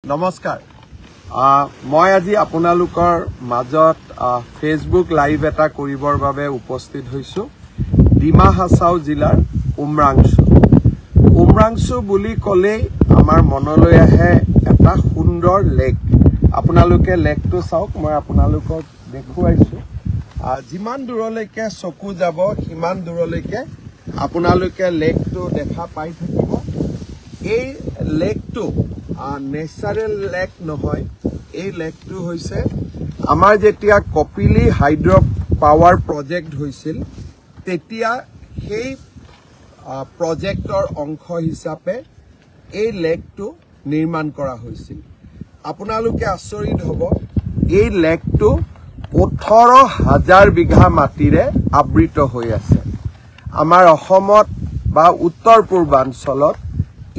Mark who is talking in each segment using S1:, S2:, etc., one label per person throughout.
S1: নমস্কাৰ মই আজি আপোনালোকৰ মাজত ফেসবুক লাইভ এটা কৰিবৰ বাবে উপস্থিত হৈছো ডিমা হাছাও জিলাৰ উমৰাংছু বুলি ক'লে আমাৰ মনলৈ আহে এটা সুন্দৰ লেক আপোনালোকে লেকটো চাওক মই আপোনালোকক দেখুৱাইছো যিমান দূৰলৈকে চকু যাব সিমান দূৰলৈকে আপোনালোকে লেকটো দেখা পাই থাকিব এই লেকটো নেচাৰেল লেক নহয় এই লেকটো হৈছে আমাৰ যেতিয়া কপিলি হাইড্ৰ পাৱাৰ প্ৰজেক্ট হৈছিল তেতিয়া সেই প্ৰজেক্টৰ অংশ হিচাপে এই লেকটো নিৰ্মাণ কৰা হৈছিল আপোনালোকে আচৰিত হ'ব এই লেকটো 18,000 বিঘা মাটিৰে আবৃত হৈ আছে আমাৰ অসমত বা উত্তৰ পূৰ্বাঞ্চলত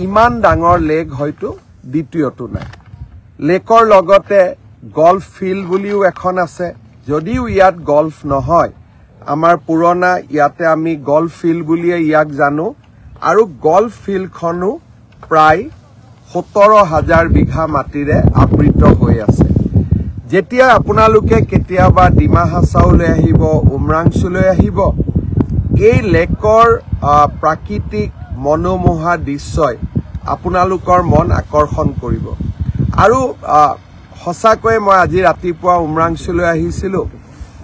S1: ইমান ডাঙৰ লেক হয়তো দ্বিতীয়টো নাই লেকৰ লগতে গল্ফ ফিল্ড বুলিও এখন আছে যদিও ইয়াত গল্ফ নহয় আমাৰ পুৰণা ইয়াতে আমি গল্ফ ফিল্ড বুলিয়ে ইয়াক জানো আৰু গল্ফ ফিল্ডখনো প্ৰায় 17,000 বিঘা মাটিৰে আবৃত হৈ আছে যেতিয়া আপোনালোকে কেতিয়াবা ডিমা হাছাওলৈ আহিব উমৰাংছুলৈ আহিব এই লেকৰ প্ৰাকৃতিক মনোমোহা দৃশ্যই আপোনালোকৰ মন আকৰ্ষণ কৰিব আৰু হসাকৈ মই আজি ৰাতিপুৱা উমৰাংছুলৈ আহিছিলো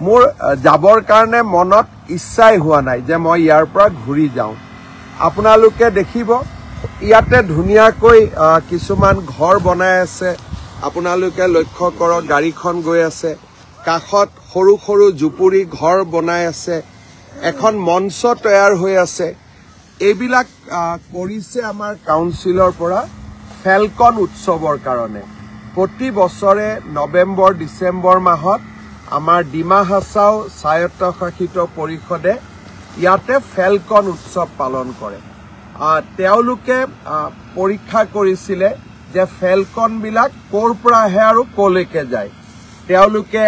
S1: মোৰ যাবৰ কাৰণে মনত ইচ্ছাই হোৱা নাই যে মই ইয়াৰ পৰা ঘূৰি যাওঁ আপোনালোকে দেখিব ইয়াতে ধুনীয়াকৈ কিছুমান ঘৰ বনাই আছে আপোনালোকে লক্ষ্য কৰক গাড়ীখন গৈ আছে কাষত সৰু সৰু জুপুৰি ঘৰ বনাই আছে এখন মঞ্চ তৈয়াৰ হৈ আছে এইবিলাক কৰিছে আমাৰ কাউন্সিলৰ পৰা ফেলকন উৎসৱৰ কাৰণে প্ৰতি বছৰে নৱেম্বৰ ডিসেম্বৰ মাহত আমাৰ ডিমা হাছাও স্বায়ত্তশাসিত পৰিষদে ইয়াতে ফেলকন উৎসৱ পালন কৰে তেওঁলোকে পৰীক্ষা কৰিছিলে যে ফেলকন বিলাক ক'ৰ পৰা আহে আৰু ক'লৈকে যায় তেওঁলোকে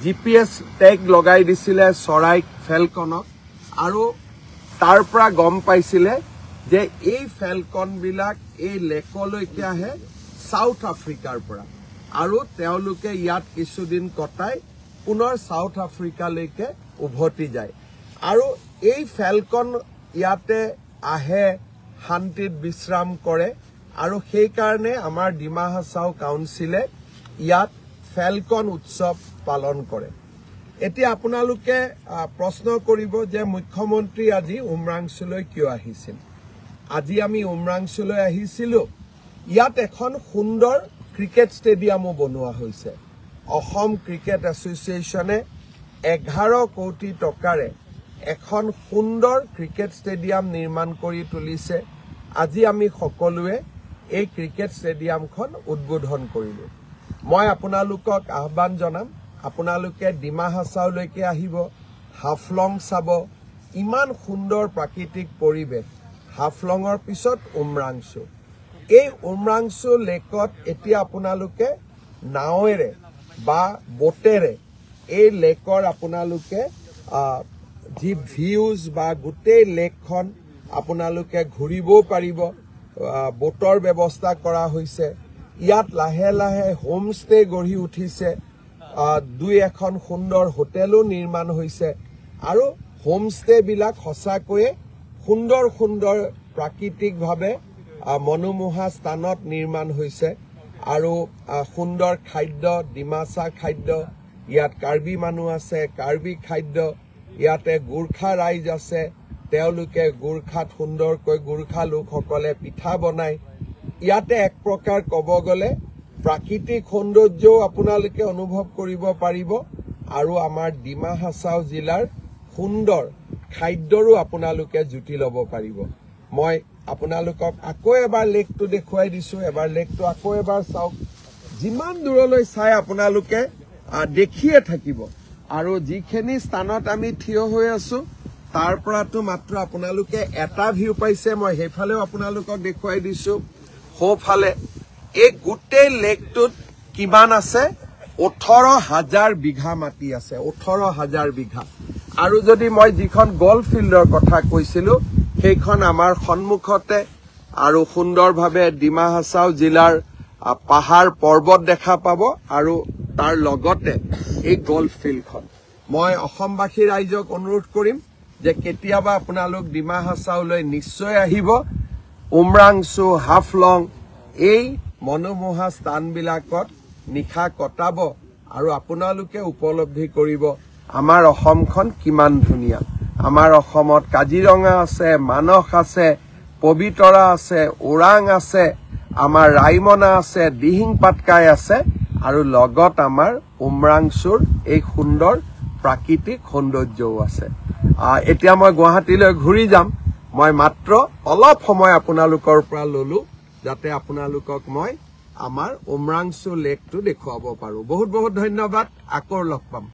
S1: জিপিএছ টেগ লগাই দিছিলে চৰাই ফেলকনক আৰু তাৰ পৰা গম পাইছিলে যে এই ফেলকন বিলাক এই লেকলৈকে আহে সাউথ আফ্ৰিকাৰ পৰা আৰু তেওঁলোকে ইয়াত কিছুদিন কটাই পুনৰ সাউথ আফ্ৰিকালৈকে উভতি যায় আৰু এই ফেলকন ইয়াতে আহে শান্তিত বিশ্ৰাম কৰে আৰু সেই কাৰণে আমাৰ ডিমা হাছাও কাউন্সিলে ইয়াত ফেলকন উৎসৱ পালন কৰে এতিয়া আপোনালোকে প্ৰশ্ন কৰিব যে মুখ্যমন্ত্ৰী আজি উমৰাংছুলৈ কিয় আহিছিল আজি আমি উমৰাংছুলৈ আহিছিলো ইয়াত এখন সুন্দৰ ক্ৰিকেট ষ্টেডিয়ামো বনোৱা হৈছে অসম ক্ৰিকেট এছ'চিয়েশ্যনে 11 কোটি টকাৰে এখন সুন্দৰ ক্ৰিকেট ষ্টেডিয়াম নিৰ্মাণ কৰি তুলিছে আজি আমি সকলোৱে এই ক্ৰিকেট ষ্টেডিয়ামখন উদ্বোধন কৰিলো মই আপোনালোকক আহ্বান জনাম আপোনালোকে ডিমা হাছাওলৈকে আহিব হাফলং চাব ইমান সুন্দৰ প্ৰাকৃতিক পৰিৱেশ হাফলঙৰ পিছত উমৰাংছু এই উমৰাংছু লেকত এতিয়া আপোনালোকে নাৱেৰে বা বোটেৰে এই লেকৰ আপোনালোকে যি ভিউজ বা গোটেই লেকখন আপোনালোকে ঘূৰিবও পাৰিব বোটৰ ব্যৱস্থা কৰা হৈছে ইয়াত লাহে লাহে হোম ষ্টে গঢ়ি উঠিছে দুই এখন সুন্দৰ হোটেলো নিৰ্মাণ হৈছে আৰু হোম ষ্টে বিলাক সঁচাকৈয়ে সুন্দৰ সুন্দৰ প্ৰাকৃতিকভাৱে মনোমোহা স্থানত নিৰ্মাণ হৈছে আৰু সুন্দৰ খাদ্য ডিমাচা খাদ্য ইয়াত কাৰ্বি মানুহ আছে কাৰ্বি খাদ্য ইয়াতে গোৰ্খা ৰাইজ আছে তেওঁলোকে গোৰ্খাত সুন্দৰকৈ গোৰ্খা লোকসকলে পিঠা বনায় ইয়াতে এক প্ৰকাৰ ক'ব গ'লে প্ৰাকৃতিক সৌন্দৰ্যও আপোনালোকে অনুভৱ কৰিব পাৰিব আৰু আমাৰ ডিমা হাছাও জিলাৰ সুন্দৰ খাদ্যৰো আপোনালোকে জুতি ল'ব পাৰিব মই আপোনালোকক আকৌ এবাৰ লেকটো দেখুৱাই দিছো এবাৰ লেকটো আকৌ এবাৰ চাওক যিমান দূৰলৈ চাই আপোনালোকে দেখিয়ে থাকিব আৰু যিখিনি স্থানত আমি থিয় হৈ আছো তাৰ পৰাটো মাত্ৰ আপোনালোকে এটা ভিউ পাইছে মই হেফালেও আপোনালোকক দেখুৱাই দিছো হোফালে এই গোটেই লেকটোত কিমান আছে 18,000 বিঘা মাটি আছে 18,000 বিঘা আৰু যদি মই যিখন গল্ফ ফিল্ডৰ কথা কৈছিলো সেইখন আমাৰ সন্মুখতে আৰু সুন্দৰভাৱে ডিমা হাছাও জিলাৰ পাহাৰ পৰ্বত দেখা পাব আৰু তাৰ লগতে এই গল্ফ ফিল্ডখন মই অসমবাসী ৰাইজক অনুৰোধ কৰিম যে কেতিয়াবা আপোনালোক ডিমা হাছাওলৈ নিশ্চয় আহিব উমৰাংচু হাফলং এই মনোমোহা স্থানবিলাকত নিশা কটাব আৰু আপোনালোকে উপলব্ধি কৰিব আমাৰ অসমখন কিমান ধুনীয়া আমাৰ অসমত কাজিৰঙা আছে মানস আছে পবিতৰা আছে ওৰাং আছে আমাৰ ৰাইমনা আছে দিহিং পাটকাই আছে আৰু লগত আমাৰ উমৰাংচুৰ এই সুন্দৰ প্ৰাকৃতিক সৌন্দৰ্যও আছে এতিয়া মই গুৱাহাটীলৈ ঘূৰি যাম মই মাত্ৰ অলপ সময় আপোনালোকৰ পৰা ললো যাতে আপোনালোকক মই আমাৰ উমৰাংচু লেকটো দেখুৱাব পাৰো বহুত বহুত ধন্যবাদ আকৌ লগ পাম